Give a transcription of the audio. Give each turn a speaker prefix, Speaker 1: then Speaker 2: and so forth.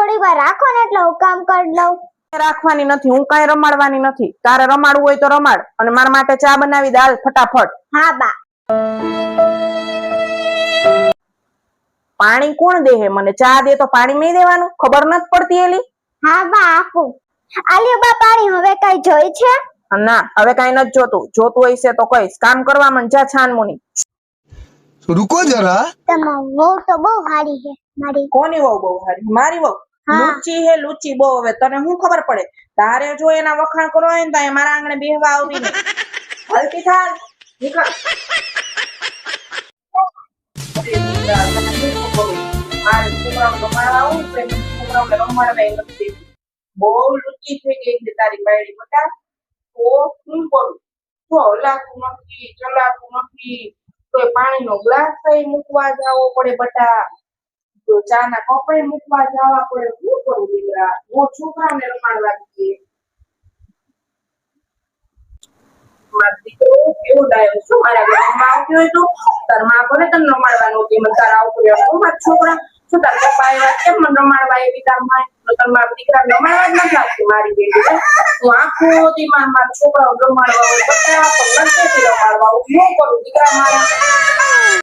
Speaker 1: થોડી વાર રાખો ને એટલે હું કામ કરી લઉં.
Speaker 2: રાખવાની નથી, હું કાંઈ રમાડવાની નથી. તારે રમાડવું હોય તો રમાડ, અને મારા માટે ચા બનાવી દે હાલ ફટાફટ.
Speaker 1: હા બા.
Speaker 2: પાણી કોણ દે હે મને? ચા દે તો પાણી નહીં દેવાનું? ખબર નથી પડતી એલી?
Speaker 1: હા બા આપું. આલ્યો બા પાણી. હવે કઈ જોઈ છે?
Speaker 2: ના હવે કઈ નથી જોતું. જોતું હશે તો કઈશ. કામ કરવા માંડ જા છાનમુની.
Speaker 3: रुको जरा.
Speaker 1: તમારી વહુ તો બહુ સારી છે મારી.
Speaker 2: કોની વહુ બહુ સારી? મારી વહુ લુચી હે, લુચી બહુ. હવે તને શું ખબર પડે? તારે જો એના વખાણ કરો હોય ને તો મારા આંગણે બેહવા આવવી ને. હલતી થાલ નીકળ. બહુ લુચી થઈ ગઈ છે તારી બાયડી બટા. તો શું કરું? જો હલાતું નથી, ચલાતું નથી. તો પાણીનો ગ્લાસ કઈ મૂકવા જાવો પડે બટા. તો ચા ના કપે મૂકવા જવા પડે. શું કરું દીકરા? હું છોકરાને રમાડવા દઈએ. મારો દીકરો કેવો ડાયો છે. મારા ઘરમાં આવતી હોય તો તાર માં ભલે તને રમાડવાનું કે મને તારા આવતું રહેવાનું. હું મારા છોકરા શું તાર પપ્પા એવા કેમ મને રમાડવા એવી તાર માં તો તાર મારા દીકરા રમાડવા જ નથી આવતી મારી બેટી. હું આખો દી મારા છોકરાઓ રમાડવા હોય બધા પણ નથી રમાડવા. હું શું કરું દીકરા મારા?